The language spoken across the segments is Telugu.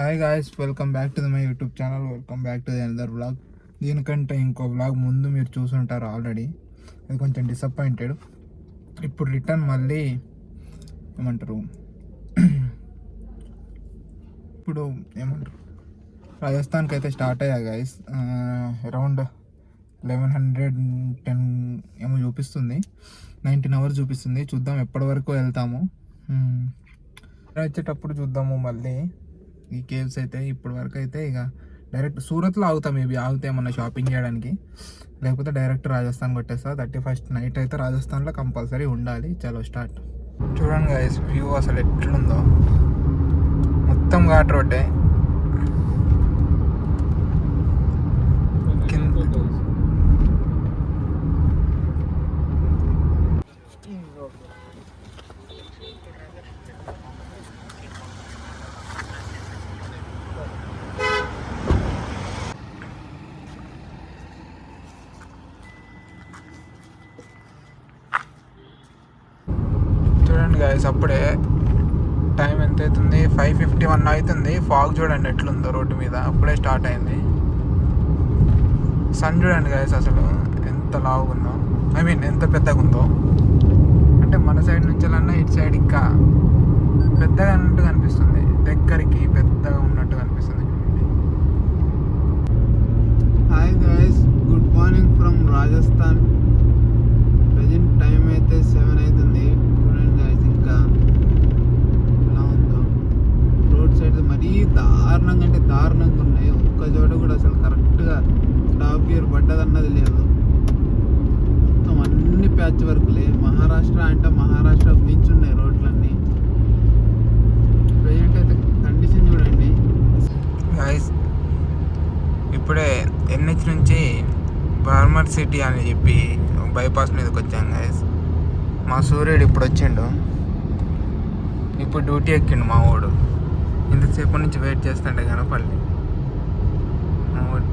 Hi guys, welcome back to my YouTube channel. Welcome back to the another vlog. దీనికంటే ఇంకో వ్లాగ్ ముందు మీరు చూసుంటారు ఆల్రెడీ. అది కొంచెం డిసప్పాయింటెడ్. ఇప్పుడు రిటర్న్ మళ్ళీ ఏమంటారు ఇప్పుడు ఏమంటారు రాజస్థాన్కి అయితే స్టార్ట్ అయ్యా గాయస్. అరౌండ్ 1110 ఏమో చూపిస్తుంది. 19 hours చూపిస్తుంది. చూద్దాం ఎప్పటి వరకు వెళ్తాము. వచ్చేటప్పుడు చూద్దాము. మళ్ళీ ఈ కేవ్స్ అయితే ఇప్పటి వరకు అయితే ఇక డైరెక్ట్ సూరత్లో ఆగుతాం. మేబీ ఆగితే ఏమన్నా షాపింగ్ చేయడానికి, లేకపోతే డైరెక్ట్ రాజస్థాన్ కొట్టేస్తా. 31st నైట్ అయితే రాజస్థాన్లో కంపల్సరీ ఉండాలి. చలో స్టార్ట్. చూడండి గైస్, వ్యూ అసలు ఎట్లుందో. మొత్తం ఘాట్ రోడ్డే. చూడండి గాయస్, అప్పుడే టైం ఎంత అవుతుంది? 5:51 అవుతుంది. ఫాగ్ చూడండి ఎట్లుందో రోడ్డు మీద. అప్పుడే స్టార్ట్ అయింది. సన్ చూడండి గాయస్ అసలు ఎంత లావుగా ఉందో, ఐ మీన్ ఎంత పెద్దగా ఉందో. అంటే మన సైడ్ నుంచి వెళ్ళన్నా ఇటు సైడ్ ఇంకా పెద్దగా ఉన్నట్టు కనిపిస్తుంది. దగ్గరికి పెద్దగా ఉన్నట్టు కనిపిస్తుంది. Hi guys, good morning from Rajasthan. Present time అయితే 7 అవుతుంది. చూడండి గాయస్ ఇంకా ఎలా ఉందో. రోడ్ సైడ్ మరీ దారుణంగా అంటే దారుణంగా ఉన్నాయి. ఒక్క చోట కూడా అసలు కరెక్ట్గా టాప్ గేర్ పడ్డదన్నది లేదు. మొత్తం అన్ని ప్యాచ్ వర్క్లే. మహారాష్ట్ర అంటే మహారాష్ట్ర మించి ఉన్నాయి రోడ్లన్నీ. ప్రజెంట్ అయితే కండిషన్ చూడండి గాయస్. ఇప్పుడే NH నుంచి బార్మర్ సిటీ అని చెప్పి బైపాస్ మీదకి వచ్చాం గాయస్. మా సూర్యుడు ఇప్పుడు వచ్చిండు. ఇప్పుడు డ్యూటీ ఎక్కిండు మా వాడు. ఇంతసేపటి నుంచి వెయిట్ చేస్తుంటే కనపల్లి మా వాడు.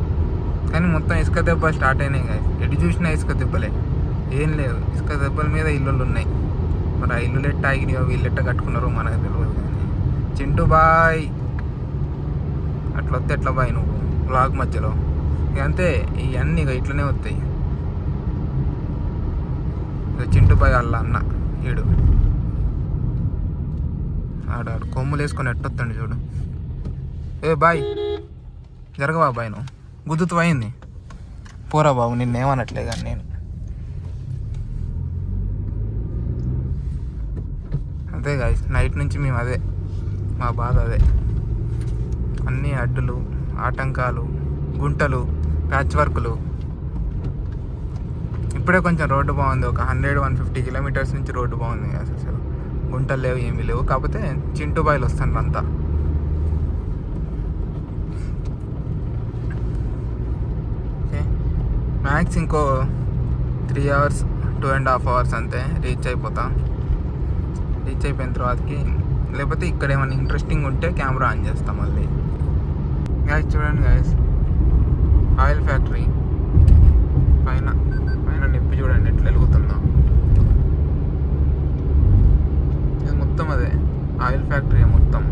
కానీ మొత్తం ఇసుక దెబ్బలు స్టార్ట్ అయినాయి గాయస్. ఎటు చూసినా ఇసుక దెబ్బలే, ఏం లేదు. ఇసుక దెబ్బల మీద ఇల్లులు ఉన్నాయి. మరి ఆ ఇల్లులు ఎట్ట ఆగినాయో వీళ్ళు ఎట్ట కట్టుకున్నారో మనకు తెలియదు. కానీ చింటూ బాయ్, అట్లా వస్తే ఎట్లా బాయ్ నువ్వు బ్లాగ్ మధ్యలో? ఇక అంతే, ఇవన్నీ ఇక ఇట్లనే వస్తాయి. ఇక చింటూ బాయ్ వాళ్ళ అన్న ఈడు ఆడాడు కొమ్ములు వేసుకొని ఎట్టొత్తండి చూడు. ఏ బాయ్, జరగవా బాయ్, నువ్వు గుద్దుతూ అయింది. పోరా బాబు, నిన్నేమనట్లే కానీ నేను. అదే గాయస్, నైట్ నుంచి మేము అదే మా బాధ. అదే అన్నీ అడ్డులు, ఆటంకాలు, గుంటలు, ప్యాచ్ వర్క్లు. ఇప్పుడే కొంచెం రోడ్డు బాగుంది. ఒక 100-150 కిలోమీటర్స్ నుంచి రోడ్డు బాగుంది కదా. అసలు గుంటలు లేవు, ఏమీ లేవు. కాకపోతే చింటూ బాయిలు వస్తాను అంతా. ఓకే, మ్యాక్స్ ఇంకో 3 hours 2.5 hours అంతే రీచ్ అయిపోతా. రీచ్ అయిపోయిన తర్వాతకి లేకపోతే ఇక్కడ ఏమైనా ఇంట్రెస్టింగ్ ఉంటే కెమెరా ఆన్ చేస్తాం మళ్ళీ. గాయస్ చూడండి గాయస్, ఆయిల్ ఫ్యాక్టరీ పైన పైన నిప్పి చూడండి ఎట్లా వెలుగుతుందో. ఇది మొత్తం అదే ఆయిల్ ఫ్యాక్టరీ మొత్తం.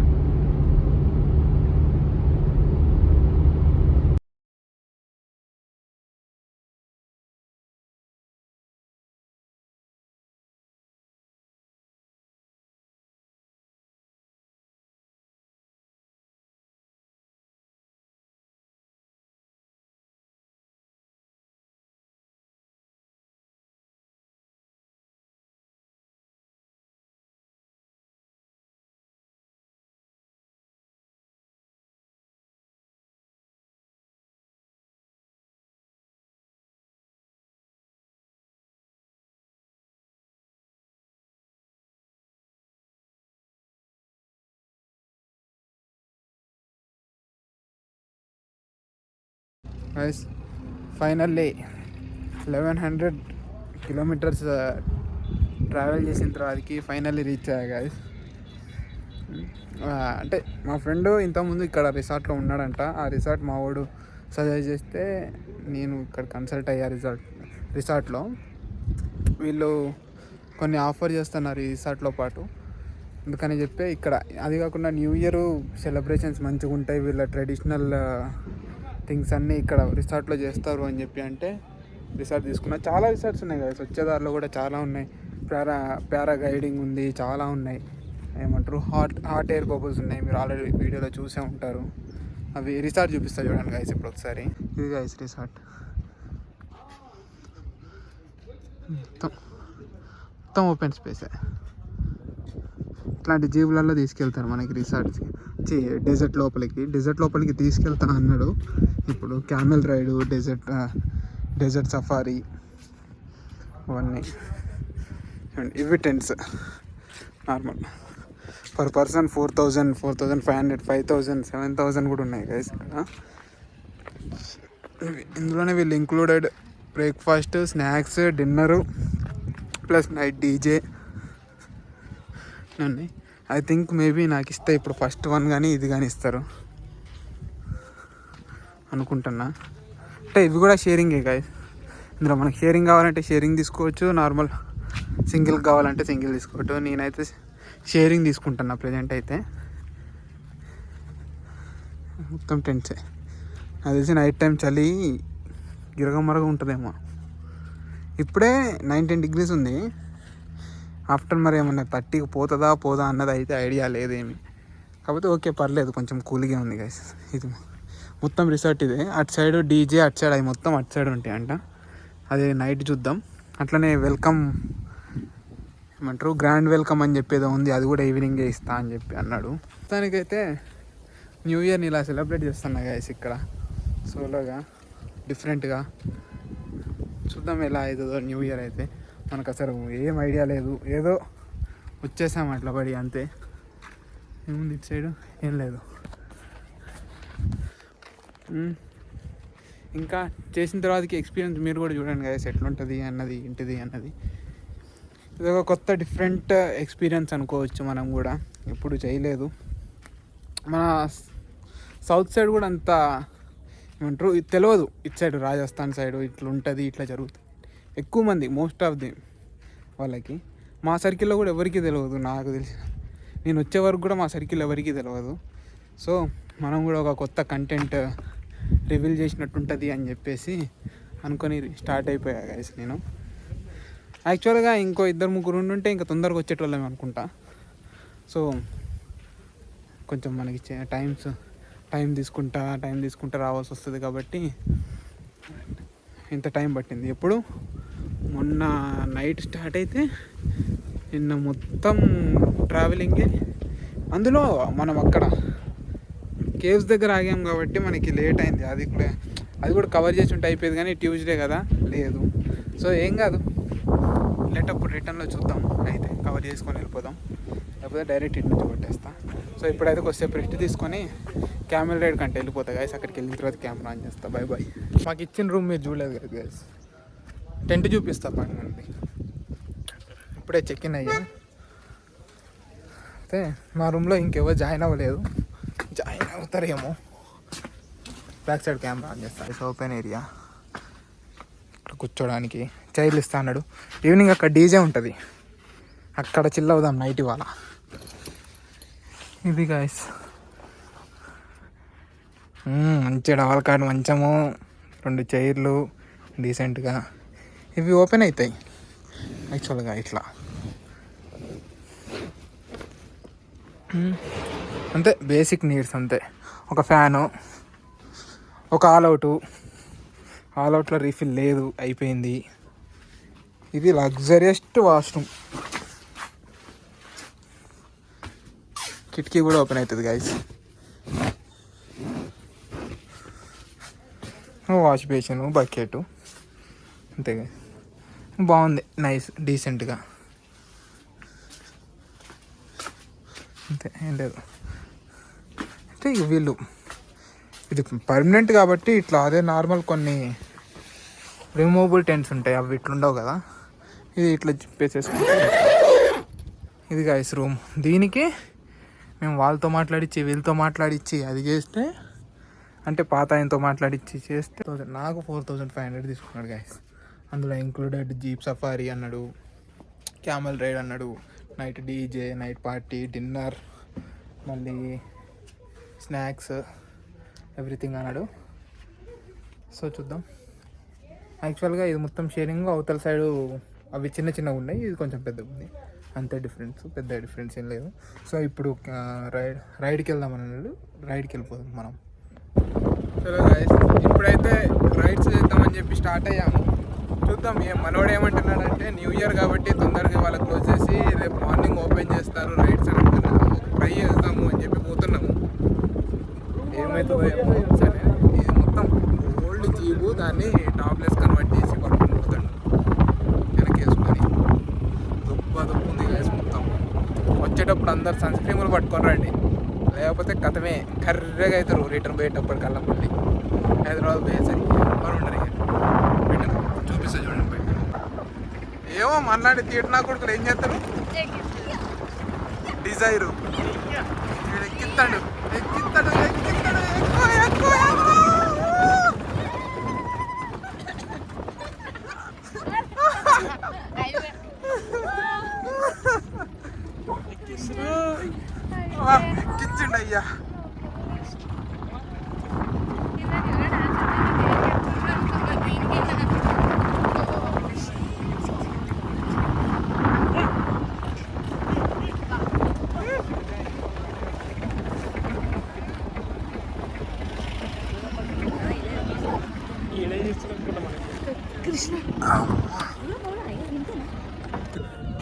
గైస్ ఫైనల్లీ 1100 kilometers ట్రావెల్ చేసిన తర్వాతకి ఫైనల్లీ రీచ్ అయ్యా గైస్. అంటే మా ఫ్రెండ్ ఇంతకుముందు ఇక్కడ రిసార్ట్లో ఉన్నాడంట. ఆ రిసార్ట్ మా వాడు సజెస్ట్ చేస్తే నేను ఇక్కడ కన్సల్ట్ అయ్యా. రిసార్ట్లో వీళ్ళు కొన్ని ఆఫర్ చేస్తున్నారు ఈ రిసార్ట్లో పాటు. అందుకని చెప్పి ఇక్కడ. అది కాకుండా న్యూ ఇయర్ సెలబ్రేషన్స్ మంచిగా ఉంటాయి, వీళ్ళ ట్రెడిషనల్ థింగ్స్ అన్నీ ఇక్కడ రిసార్ట్లో చేస్తారు అని చెప్పి అంటే రిసార్ట్ తీసుకున్నా. చాలా రిసార్ట్స్ ఉన్నాయి కదా, వచ్చేదారిలో కూడా చాలా ఉన్నాయి. పారాగ్లైడింగ్ ఉంది, చాలా ఉన్నాయి. ఏమంటారు, హాట్ ఎయిర్ బబుల్స్ ఉన్నాయి, మీరు ఆల్రెడీ వీడియోలో చూసే ఉంటారు. అవి రిసార్ట్ చూపిస్తా చూడండి గైస్ ఇప్పుడు ఒకసారి. ఇది గైస్ రిసార్ట్, మొత్తం ఓపెన్ స్పేసే. ఇట్లాంటి జీవులలో తీసుకెళ్తారు మనకి రిసార్ట్స్కి, డెజర్ట్ లోపలికి తీసుకెళ్తా అన్నాడు. ఇప్పుడు క్యామెల్ రైడు, డెజర్ట్ సఫారీ అవన్నీ. ఇవి టెంట్స్ నార్మల్ పర్ పర్సన్ 4,000, 4,500, 5,000, 7,000 కూడా ఉన్నాయి గైస్ ఇక్కడ. ఇందులోనే వీళ్ళు included breakfast, snacks, dinner plus night DJ ఉన్నాయి. ఐ థింక్ మేబీ నాకు ఇస్తే ఇప్పుడు ఫస్ట్ వన్ కానీ ఇది కానీ ఇస్తారు అనుకుంటున్నా. అంటే ఇవి కూడా షేరింగే గైస్. ఇందులో మనకు షేరింగ్ కావాలంటే షేరింగ్ తీసుకోవచ్చు, నార్మల్ సింగిల్ కావాలంటే సింగిల్ తీసుకోవచ్చు. నేనైతే షేరింగ్ తీసుకుంటున్నా ప్రజెంట్ అయితే. మొత్తం టెంట్సే. అది తెలిసి నైట్ టైం చలి గిరగమరగా ఉంటుందేమో. ఇప్పుడే 19 degrees ఉంది. ఆఫ్టర్ మరి ఏమన్నా 30కి పోదా అన్నది అయితే ఐడియా లేదేమి. కాకపోతే ఓకే పర్లేదు, కొంచెం కూల్గా ఉంది గైస్. ఇది మొత్తం రిసార్ట్ ఇదే. అటు సైడ్ డీజే, అటు సైడ్ అవి మొత్తం అటు సైడ్ ఉంటాయి అంట. అది నైట్ చూద్దాం. అట్లనే వెల్కమ్ ఏమంటారు, గ్రాండ్ వెల్కమ్ అని చెప్పేదో ఉంది, అది కూడా ఈవినింగే ఇస్తా అని చెప్పి అన్నాడు. దానికైతే న్యూ ఇయర్ని ఇలా సెలబ్రేట్ చేస్తున్నా గైస్ ఇక్కడ సోలోగా, డిఫరెంట్గా. చూద్దాం ఎలా అవుతుందో న్యూ ఇయర్ అయితే. మనకు అసలు ఏం ఐడియా లేదు, ఏదో వచ్చేసాం అట్లా పడి అంతే. ఏముంది ఇటు సైడు, ఏం లేదు. ఇంకా చేసిన తర్వాతకి ఎక్స్పీరియన్స్ మీరు కూడా చూడండి గైస్ ఎట్లుంటుంది అన్నది, ఏంటిది అన్నది. ఇది ఒక కొత్త డిఫరెంట్ ఎక్స్పీరియన్స్ అనుకోవచ్చు. మనం కూడా ఎప్పుడు చేయలేదు. మన సౌత్ సైడ్ కూడా అంత ఏమంటారు తెలియదు. ఇటు సైడ్ రాజస్థాన్ సైడ్ ఇట్లా ఉంటుంది, ఇట్లా జరుగుతుంది. ఎక్కువ మంది మోస్ట్ ఆఫ్ ది వాళ్ళకి, మా సర్కిల్లో కూడా ఎవరికీ తెలియదు. నాకు తెలిసి నేను వచ్చే వరకు కూడా మా సర్కిల్ ఎవరికీ తెలియదు. సో మనం కూడా ఒక కొత్త కంటెంట్ రివీల్ చేసినట్టు ఉంటుంది అని చెప్పేసి అనుకొని స్టార్ట్ అయిపోయా గైస్ నేను. యాక్చువల్గా ఇంకో 2-3 ఉంటే ఇంకా తొందరగా వచ్చేటోళ్ళం అనుకుంటా. సో కొంచెం మనకి టైం తీసుకుంటా రావాల్సి వస్తుంది కాబట్టి ఇంత టైం పట్టింది. ఎప్పుడు మొన్న నైట్ స్టార్ట్ అయితే నిన్న మొత్తం ట్రావెలింగే. అందులో మనం అక్కడ కేవ్స్ దగ్గర ఆగాం కాబట్టి మనకి లేట్ అయింది. అది కూడా కవర్ చేసి ఉంటే అయిపోయేది, కానీ ట్యూస్డే కదా లేదు. సో ఏం కాదు, వెళ్ళేటప్పుడు రిటర్న్లో చూద్దాం, అయితే కవర్ చేసుకొని వెళ్ళిపోదాం, లేకపోతే డైరెక్ట్ ఇంటి నుంచి కొట్టేస్తా. సో ఇప్పుడైతే కొద్దిసేపు రెస్ట్ తీసుకొని క్యామెల్ రైడ్ కంటే వెళ్ళిపోతా గైస్. అక్కడికి వెళ్ళిన తర్వాత కెమెరా ఆన్ చేస్తా. Bye bye. మాకు ఇచ్చిన రూమ్ మీరు చూడలేదు కదా గైస్, టెంట్ చూపిస్తా పక్కనండి. ఇప్పుడే చెక్ ఇన్ అయ్యా. అయితే మా రూమ్లో ఇంకెవరు జాయిన్ అవ్వలేదు, జాయిన్ అవుతారేమో. బ్యాక్ సైడ్ కెమెరా ఆన్ చేస్తా. ఇట్స్ ఓపెన్ ఏరియా, ఇక్కడ కూర్చోడానికి చైర్లు ఇస్తా అన్నాడు. ఈవినింగ్ అక్కడ డీజే ఉంటుంది, అక్కడ చిల్ అవుదాం నైట్ ఇవాళ. ఇది గాయస్ మంచి డబల్ కార్డ్ మంచము, 2 చైర్లు డీసెంట్గా. ఇవి ఓపెన్ అవుతాయి యాక్చువల్గా ఇట్లా అంతే, బేసిక్ నీడ్స్ అంతే. ఒక ఫ్యాను, ఒక ఆల్అవుట్లో రీఫిల్ లేదు, అయిపోయింది. ఇది లగ్జరియస్ట్ వాష్రూమ్, కిటికీ కూడా ఓపెన్ అవుతుంది గైస్. వాష్ బేసిన్, బకెట్ అంతే గైస్. బాగుంది, నైస్, డీసెంట్గా అంతే, ఏం లేదు. అయితే ఇక వీళ్ళు ఇది పర్మనెంట్ కాబట్టి ఇట్లా, అదే నార్మల్ కొన్ని రిమూవబుల్ టెంట్స్ ఉంటాయి, అవి ఇట్లుండవు కదా. ఇది ఇట్లా చెప్పేసేసుకుంటే ఇది గైస్ రూమ్. దీనికి మేము వాళ్ళతో మాట్లాడించి వీళ్ళతో మాట్లాడించి అది చేస్తే, అంటే పాత ఆయనతో మాట్లాడించి చేస్తే నాకు 4,500 తీసుకున్నాడు గైస్. అందులో ఇంక్లూడెడ్ జీప్ సఫారీ అన్నాడు, క్యామెల్ రైడ్ అన్నాడు, night DJ, night party, dinner, మళ్ళీ స్నాక్స్, ఎవ్రీథింగ్ అన్నాడు. సో చూద్దాం. యాక్చువల్గా ఇది మొత్తం షేరింగ్, అవతల సైడు అవి చిన్న చిన్నగా ఉన్నాయి, ఇది కొంచెం పెద్దగా ఉంది, అంతే డిఫరెన్స్, పెద్ద డిఫరెన్స్ ఏం లేదు. సో ఇప్పుడు రైడ్కి వెళ్దాం అన్నాడు, రైడ్కి వెళ్ళిపోదాం మనం. చలో గైస్, ఇప్పుడైతే రైడ్స్ చేద్దామని చెప్పి స్టార్ట్ అయ్యాము. చూద్దాం మనోడు ఏమంటున్నాడంటే న్యూ ఇయర్ కాబట్టి తొందరగా వాళ్ళకి క్లోజ్ చేసి రేపు మార్నింగ్ ఓపెన్ చేస్తారు రైడ్స్ అని అంటున్నాము. ట్రై చేద్దాము అని చెప్పి పోతున్నాము. ఏమవుతుందో ఏమో. సరే, ఇది మొత్తం ఓల్డ్ జీబు, దాన్ని టాప్లెస్ కన్వర్ట్ చేసి పట్టుకుని పోతాడు వెనక్కి వేసుకొని. దుప్పు ఉంది గైస్ మొత్తం. వచ్చేటప్పుడు అందరు సన్ స్క్రీన్లు పట్టుకొని రండి, లేకపోతే కథమే కర్రెగా అవుతారు రిటర్న్ పోయేటప్పటికల్లా. మళ్ళీ హైదరాబాద్ పోయేసరి మరి ఉండరు. చూపిస్తా చూడండి బయట. ఏమో మన్నాడు తీయటనా కొడుకులు ఏం చేస్తారు, డిజైరు ఎక్కిస్తాడు ఎక్కిస్తాడు ఎక్కిస్తాడు ఎక్కువ ఎక్కువ ఎక్కించండి అయ్యా.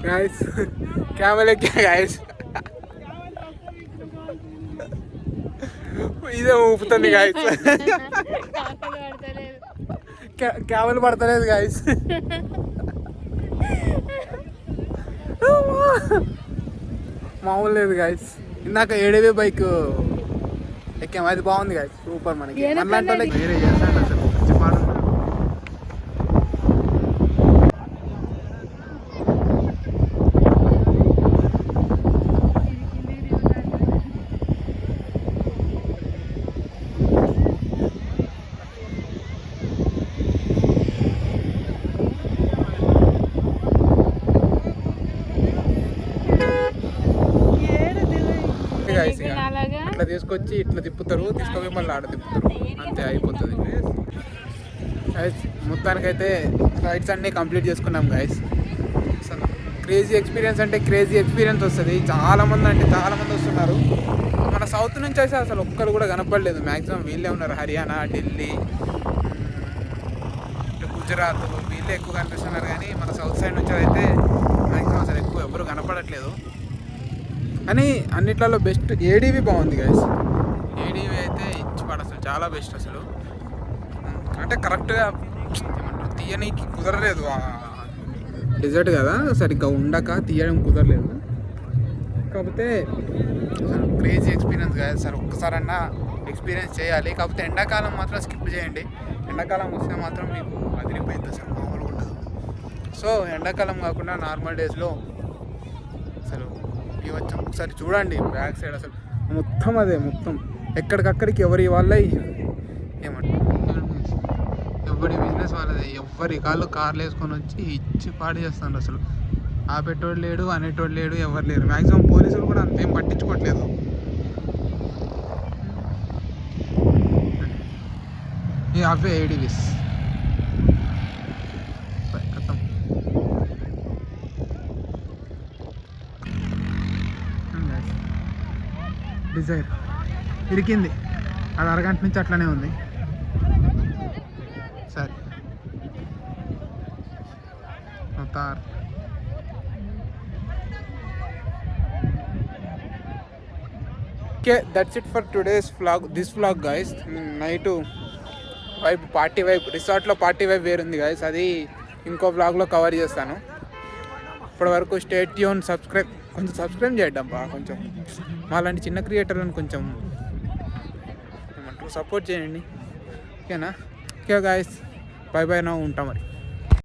Guys, camel guys. ఇదే ఊపుతుంది గాయస్. క్యామెల్ పడతలేదు గాయస్. మామూలు లేదు గాయస్. ఇందాక ఏడవే బైక్ ఎక్కాము, అది బాగుంది గాయస్, సూపర్. మనకి అలాంటి వాళ్ళకి వేరే చేస్తాడు అసలు. ఇట్లా తీసుకొచ్చి ఇట్లా తిప్పుతారు, తీసుకొని మళ్ళీ ఆడ తిప్పుతారు, అంతే అయిపోతుంది. మొత్తానికైతే రైడ్స్ అన్నీ కంప్లీట్ చేసుకున్నాం గైస్. అసలు క్రేజీ ఎక్స్పీరియన్స్ అంటే క్రేజీ ఎక్స్పీరియన్స్ వస్తుంది. చాలామంది వస్తున్నారు. మన సౌత్ నుంచి అయితే అసలు ఒక్కరు కూడా కనపడలేదు. మ్యాక్సిమం వీళ్ళే ఉన్నారు. హర్యానా, ఢిల్లీ, గుజరాత్ వీళ్ళే ఎక్కువ కనిపిస్తున్నారు. కానీ మన సౌత్ సైడ్ నుంచి అయితే మ్యాక్సిమం అసలు ఎక్కువ ఎవరు కనపడట్లేదు. కానీ అన్నిట్లలో బెస్ట్ ఏడీవీ బాగుంది గైస్. ఏడీవీ అయితే ఇచ్చి అసలు చాలా బెస్ట్ అసలు. అంటే కరెక్ట్గా ఏమంటారు, తీయనీకి కుదరలేదు. డెజర్ట్ కదా, సరిగ్గా ఉండక తీయడం కుదరలేదు. కాకపోతే క్రేజీ ఎక్స్పీరియన్స్ కదా సార్. ఒక్కసారన్నా ఎక్స్పీరియన్స్ చేయాలి. కాకపోతే ఎండాకాలం మాత్రం స్కిప్ చేయండి. ఎండాకాలం వస్తే మాత్రం మీకు అదిరిపోయింది అసలు, మామూలుగా ఉండదు. సో ఎండాకాలం కాకుండా నార్మల్ డేస్లో అసలు ఇవ్వచ్చు. ఒకసారి చూడండి బ్యాక్ సైడ్ అసలు మొత్తం అదే, మొత్తం ఎక్కడికక్కడికి ఎవరి వాళ్ళ ఏమంటారు, ఎవరి బిజినెస్ వాళ్ళదే. ఎవరి కార్లు వేసుకొని వచ్చి ఇచ్చి పాడు చేస్తున్నారు అసలు. ఆపేటోడు లేడు, అనేటోడు లేడు, ఎవరు లేరు. మ్యాక్సిమం పోలీసులు కూడా అంతేం పట్టించుకోవట్లేదు. అవే ఏడీవీస్ డిజైర్ ఇరికింది, అది అరగంట నుంచి అట్లనే ఉంది. సరే తార్ okay, that's it for today's vlog. This vlog guys. Night vibe, party vibe, రిసార్ట్లో పార్టీ వైబ్ వేరుంది గైస్. అది ఇంకో వ్లాగ్లో కవర్ చేస్తాను. ఇప్పటి వరకు స్టే ట్యూన్, కొంచెం సబ్స్క్రైబ్ చేయడం బా, కొంచెం మాలాంటి చిన్న క్రియేటర్లను కొంచెం ఏమంటారు సపోర్ట్ చేయండి. ఓకేనా? ఓకే గాయస్, బై బై నా, ఉంటాం మరి.